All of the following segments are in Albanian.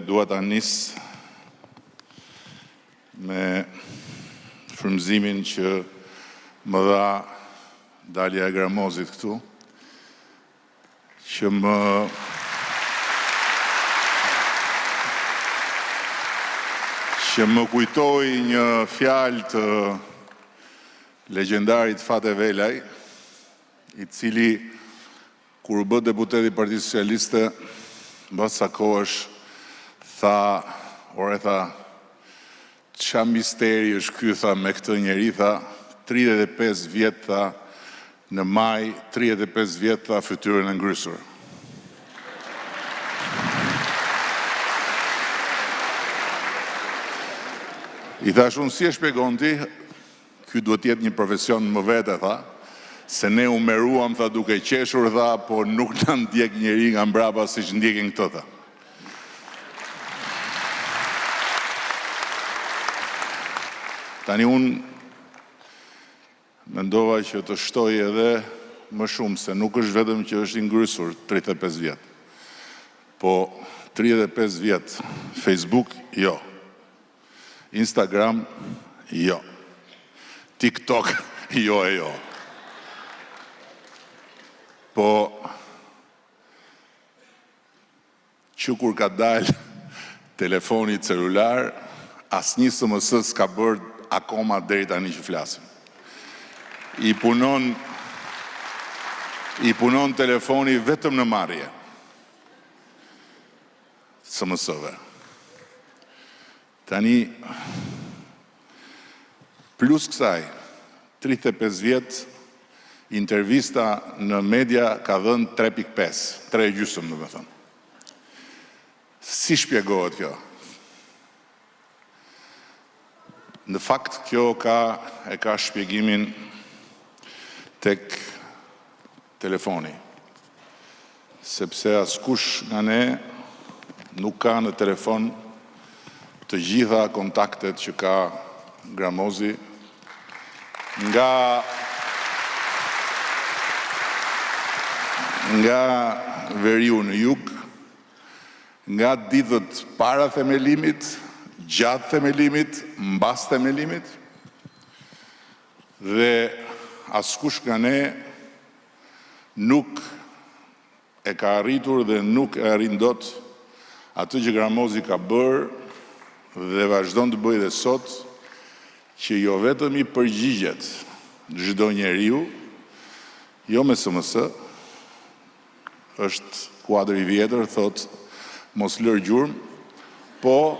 dua ta nis me frymëzimin që më dha Dalia e Gramozit këtu, që më kujtoi një fjalë të legjendarit Fate Velaj, i cili kur u bë deputet i Partisë Socialiste, mbas sa kohësh tha, qa misteri është ky, tha, me këtë njeri, tha, 35 vjet, tha, në maj, 35 vjet, tha, fytyrën e ngrysur. I thash unë, si e shpjegon ti, ky duhet jetë një profesion më vete, tha, se ne u meruam, tha, duke qeshur, tha, po nuk në ndjek njeri nga mbrapa si që ndjekin këtë, tha. Tani unë mendova që të shtoj edhe më shumë, se nuk është vetëm që është i ngrysur 35 vjet. Po 35 vjet Facebook, jo. Instagram, jo. TikTok, jo e jo. Po që kur ka dalë telefoni celular, asnjë SMS s'ka bërë akoma deri tani që flasim. I punon telefoni vetëm në marrje. SMS-ve. Tani, plus kësaj, 35 vjet, intervista në media ka dhënë 3.5, 3,5, do të thënë. Si shpjegohet kjo? Në fakt, kjo e ka shpjegimin tek telefoni. Sepse askush nga ne nuk ka në telefon të gjitha kontaktet që ka Gramozi nga veriu në jug, nga ditët para themelimit, gjatë themelimit, mbas themelimit, dhe askush nga ne nuk e ka arritur dhe nuk e arrin dot atë që Gramozi ka bërë dhe vazhdon të bëjë dhe sot, që jo vetëm i përgjigjet çdo njeriu, jo me SMS, është kuadër i vjetër, thot mos lër gjurmë, po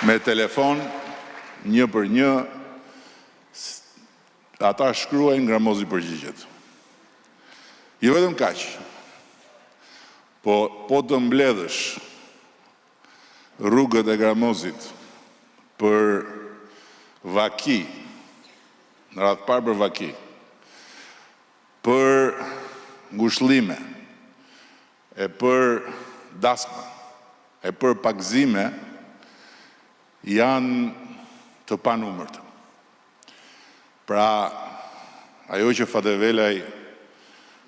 me telefon, një për një, ata shkruajnë, Gramozi përgjigjet. Jo vetëm kaq, po të mbledhësh rrugët e Gramozit për vaki, në radhë parë për vaki, për ngushëllime, e për dasma, e për pagëzime, janë të panumërt. Pra, ajo që Fate Velaj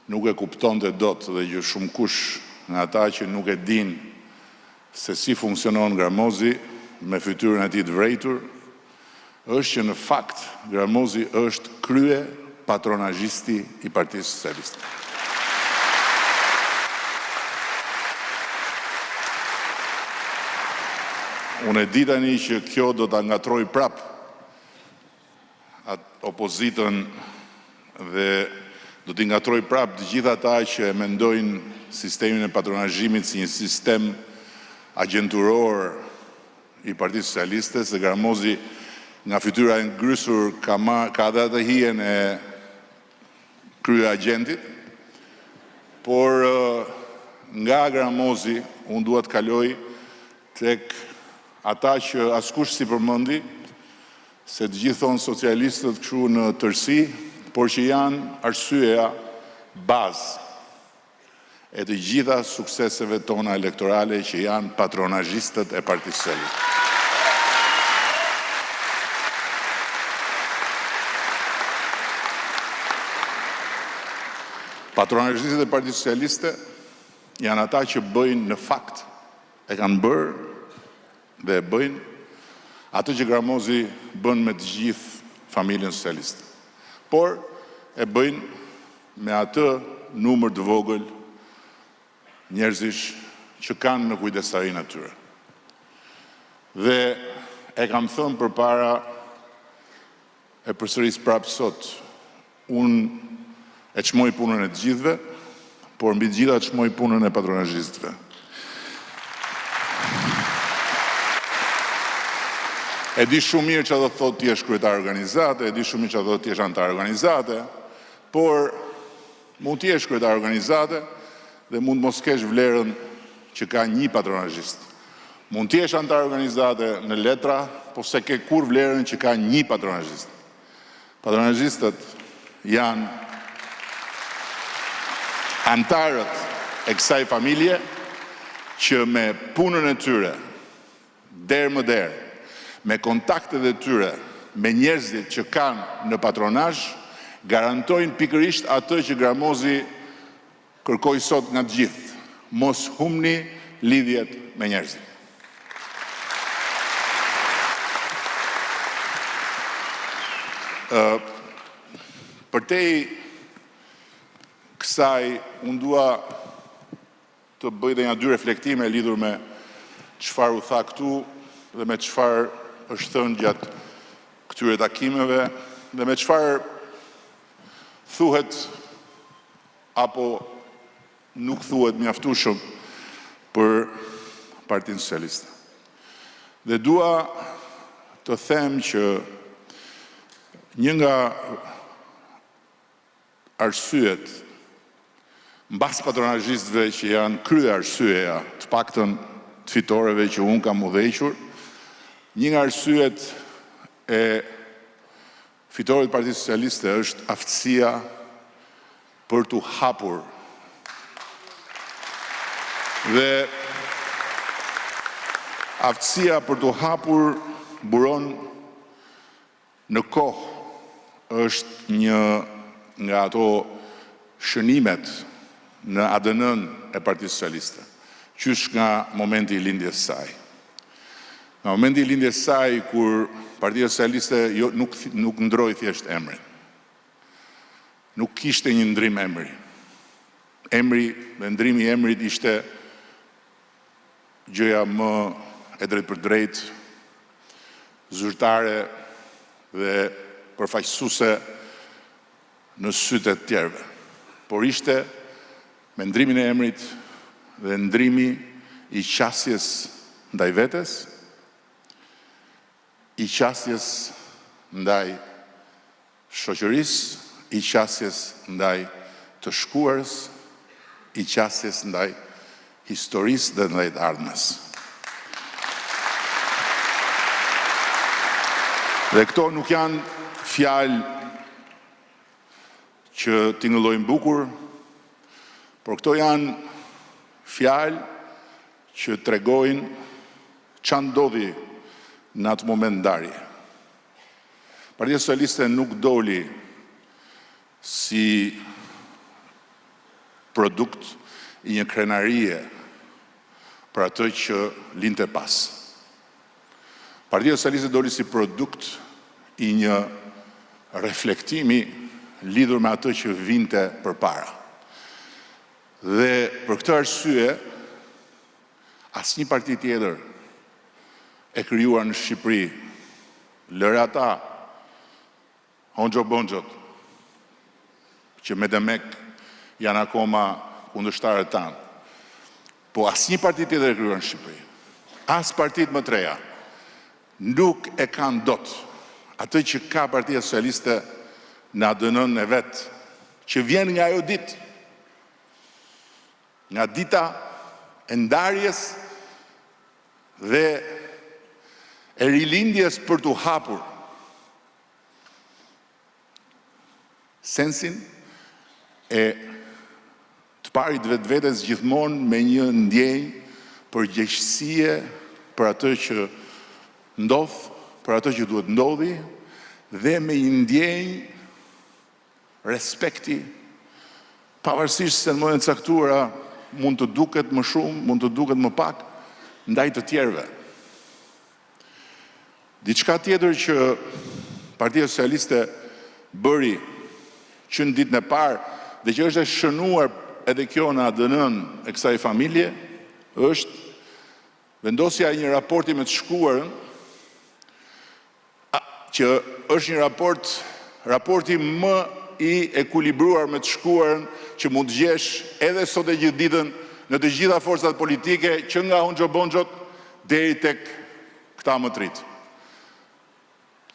nuk e kuptonte dot dhe që shumë kush nga ata që nuk e din se si funksionon Gramozi me fytyrën e tij të vrejtur, është që në fakt Gramozi është krye patronazhisti i Partisë Socialiste. Unë e di tani që kjo do ta ngatroj prap opozitën dhe do t'i ngatroj prap të gjithë ata që e mendojnë sistemin e patronazhimit si një sistem agjenturor i Partisë Socialiste, se Gramozi nga fytyra e ngrysur ka dhe atë hijen e krye agentit, por nga Gramozi unë dua të kaloj tek ata që askush si përmendi, se të gjithë thonë socialistët kështu në tërësi, por që janë arsyeja bazë e të gjitha sukseseve tona elektorale, që janë patronazhistët e Partisë Socialiste. Patronazhistët e Partisë Socialiste janë ata që bëjnë në fakt, e kanë bërë dhe e bëjnë atë që Gramozi bën me të gjithë familjen socialiste. Por e bëjnë me atë numër të vogël njerëzish që kanë në kujdestarinë e tyre. Dhe e kam thënë përpara, e përsëris prapë sot, unë e çmoj punën e të gjithëve, por mbi të gjitha çmoj punën e patronazhistëve. E di shumë mirë që do të thotë ti je kryetar organizate, e di shumë mirë që do të thotë ti je antar organizate, por mund të jesh kryetar organizate dhe mund mos kesh vlerën që ka një patronazhist. Mund të jesh antar organizate në letra, po se ke kur vlerën që ka një patronazhist. Patronazhistët janë antarët e kësaj familje që me punën e tyre, derë më derë, me kontaktet e tyre, me njerëzit që kanë në patronazh, garantojnë pikërisht atë që Gramozi kërkoi sot nga të gjithë. Mos humni lidhjet me njerëzit. Përtej kësaj, unë dua të bëj dhe një dy reflektime lidhur me çfarë u tha këtu dhe me çfarë është thënë gjatë këtyre takimeve dhe me çfarë thuhet apo nuk thuhet mjaftueshëm për Partinë Socialiste. Dhe dua të them që një nga arsyet mbas patronazhistëve që janë krye arsyeja, të paktën të fitoreve që unë kam udhëhequr, një nga arsyet e fitorëve të Partisë Socialiste është aftësia për t'u hapur. Dhe aftësia për t'u hapur buron në kohë është një nga ato shënimet në ADN-n e Partisë Socialiste, qysh nga momenti i lindjes saj. Nga momenti i lindjes saj, kur Partia Socialiste nuk ndroi thjesht emrin. Nuk kishte një ndrim emri. Emri dhe ndrimi i emrit ishte gjëja më e drejtë për drejtë, zyrtare dhe përfaqësuese në sytë të tjerëve. Por ishte me ndrimin e emrit dhe ndrimi i qasjes ndaj vetes, i qasjes ndaj shoqërisë, i qasjes ndaj të shkuarës, i qasjes ndaj historisë dhe ndaj të ardhmes. Dhe këto nuk janë fjalë që tingëllojnë bukur, por këto janë fjalë që tregojnë ç'a ndodhi në atë moment ndarje. Partia Socialiste nuk doli si produkt i një krenarie për atë që linte pas. Partia Socialiste doli si produkt i një reflektimi lidhur me atë që vinte përpara. Dhe për këtë arsye, asnjë parti tjetër e krijuar në Shqipëri, lëre ata Hoxha-Bonxhot, që me demek janë akoma kundërshtarët tanë, po asnjë parti tjetër e krijuar në Shqipëri, as partitë më të reja, nuk e kanë dot atë që ka Partia Socialiste në ADN-n e vetë, që vjen nga ajo ditë, nga dita e ndarjes dhe e rilindjes për t'u hapur. Sensin e të parit vetvetes gjithmonë me një ndjenjë përgjegjësie për atë që ndodh, për atë që duhet ndodhi, dhe me një ndjenjë respekti, pavarësisht se në momentet caktuara mund të duket më shumë, mund të duket më pak, ndaj të tjerëve. Diçka tjetër që Partia Socialiste bëri që në ditën e parë dhe që është e shënuar edhe kjo në ADN-n e kësaj familje, është vendosja e një raporti me të shkuarën, që është një raporti më i ekuilibruar me të shkuarën që mund të gjesh edhe sot e gjithë ditën në të gjitha forcat politike, që nga Hoxha-Bonxhot deri tek këta më të rit.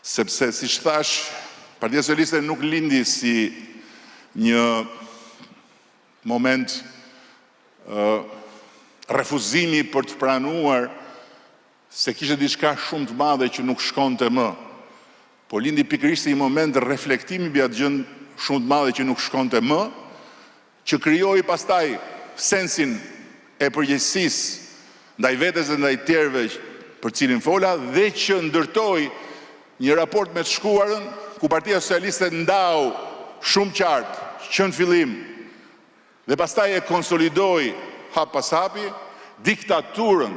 Sepse, siç thash, Partia Socialiste nuk lindi si një moment refuzimi për të pranuar se kishte diçka shumë të madhe që nuk shkonte më. Po lindi pikërisht si një moment reflektimi mbi atë gjë shumë të madhe që nuk shkonte më, që krijoi pastaj sensin e përgjegjësisë ndaj vetes dhe ndaj tjerëve për cilin fola, dhe që ndërtoi një raport me të shkuarën ku Partia Socialiste ndau shumë qartë që në fillim dhe pastaj e konsolidoi hap pas hapi diktaturën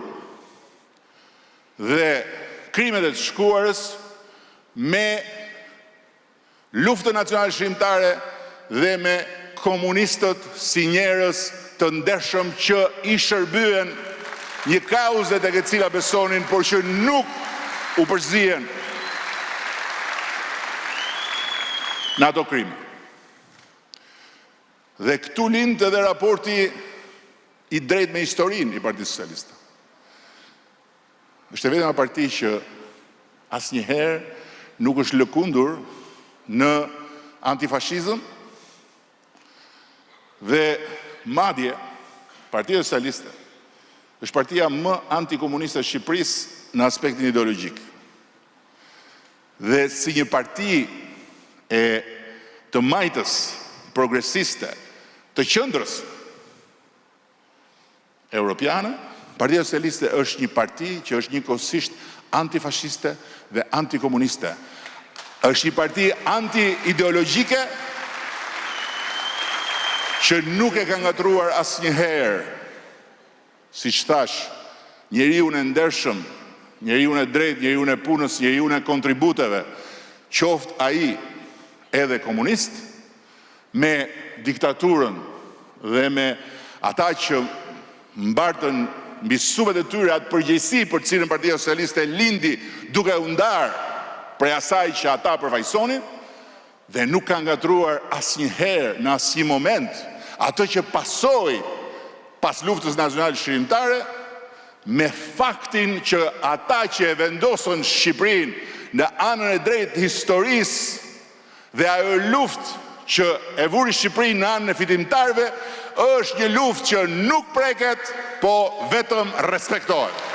dhe krimet e të shkuarës me luftën nacionale shqiptare dhe me komunistët si njerëz të ndershëm që i shërbyen një kauze tek e cila besonin, por që nuk u përzihen në ato krime. Dhe këtu lind edhe raporti i drejtë me historinë i Partisë Socialiste. Është vetëm një parti që asnjëherë nuk është lëkundur në antifashizëm dhe madje Partia Socialiste është partia më antikomuniste e Shqipërisë në aspektin ideologjik. Dhe si një parti e të majtës progresiste të qendrës europiane, Partia Socialiste është një parti që është njëkohësisht antifashiste dhe antikomuniste. Është një parti anti-ideologjike që nuk e ka ngatruar asnjëherë, siç thash, njeriu e ndershëm, njeriu e drejtë, njeriu e punës, njeriu e kontributeve, qoftë ai edhe komunist, me diktaturën dhe me ata që mbartën mbi supet e tyre atë përgjegjësi për cilën Partia Socialiste lindi duke u ndarë prej asaj që ata përfaqësonin, dhe nuk ka ngatruar asnjëherë në asnjë moment atë që pasoi pas luftës nacionale shqiptare, me faktin që ata që e vendosën Shqipërinë në anën e drejtë historisë dhe ajo luftë që e vuri Shqipërinë në anën e fitimtarëve, është një luftë që nuk preket, po vetëm respektohet.